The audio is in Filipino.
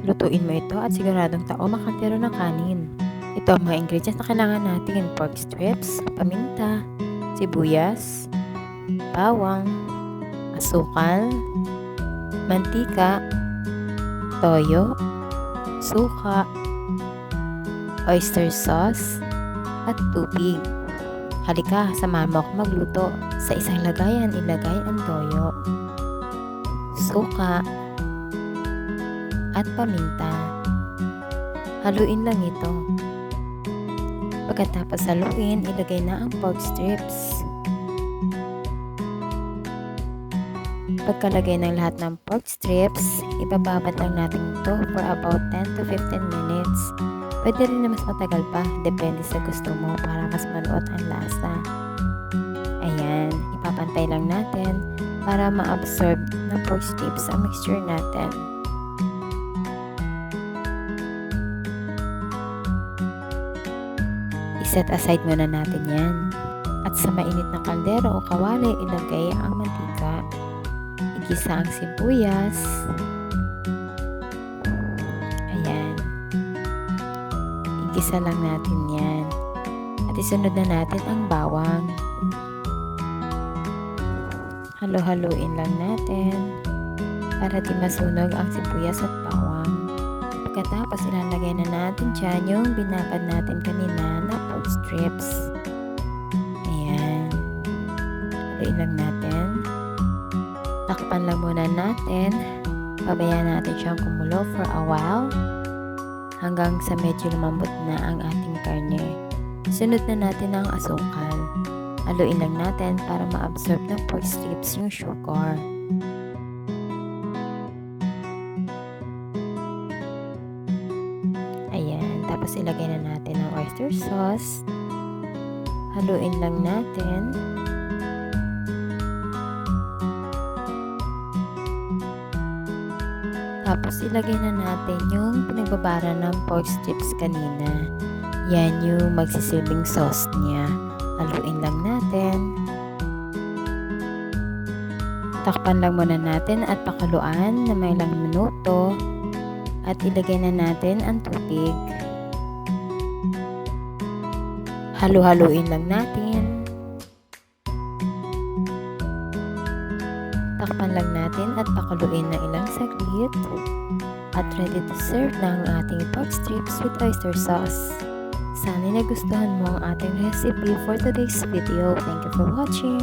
Lutuin mo ito at siguradong tao makatero ng kanin. Ito ang mga ingredients na kailangan natin: pork strips, paminta, sibuyas, bawang, asukal, mantika, toyo, suka, oyster sauce, at tubig. Halika, samahan mo ako magluto. Sa isang lagayan, ilagay ang toyo, suka, at paminta. Haluin lang ito. Pagkatapos haluin, ilagay na ang pork strips. Pagkalagay ng lahat ng pork strips, ibababad lang natin ito for about 10 to 15 minutes. Pwede rin na mas matagal pa, depende sa gusto mo para mas maluot ang lasa. Ayan, ipapantay lang natin para ma-absorb ng pork strips ang mixture natin. I-set aside muna natin yan. At sa mainit na kaldero o kawali, ilagay ang mantika. Igisa ang sibuyas. Ayan. Igisa lang natin yan. At isunod na natin ang bawang. Halo-haluin lang natin para di masunog ang sibuyas at bawang. Pagkatapos ilalagay na natin dyan yung binabad natin kanina na pork strips. Ayan. Haluin lang natin. Takpan lang muna natin. Pabayaan natin siyang kumulo for a while hanggang sa medyo lumambot na ang ating karne. Sunod na natin ang asukal. Haluin lang natin para ma-absorb ng pork strips yung sugar. Ayan. Tapos ilagay na natin ang oyster sauce. Haluin lang natin. Tapos ilagay na natin yung pinagbabara ng pork strips kanina. Yan yung magsisilbing sauce niya. Haluin lang natin. Takpan lang muna natin at pakuluan na may ilang minuto. At ilagay na natin ang tubig. Halu-haluin lang natin. Takpan lang natin at pakuluin na ilang saglit. At ready to serve na ang ating pork strips with oyster sauce. Sana nagustuhan mo ang ating recipe for today's video. Thank you for watching.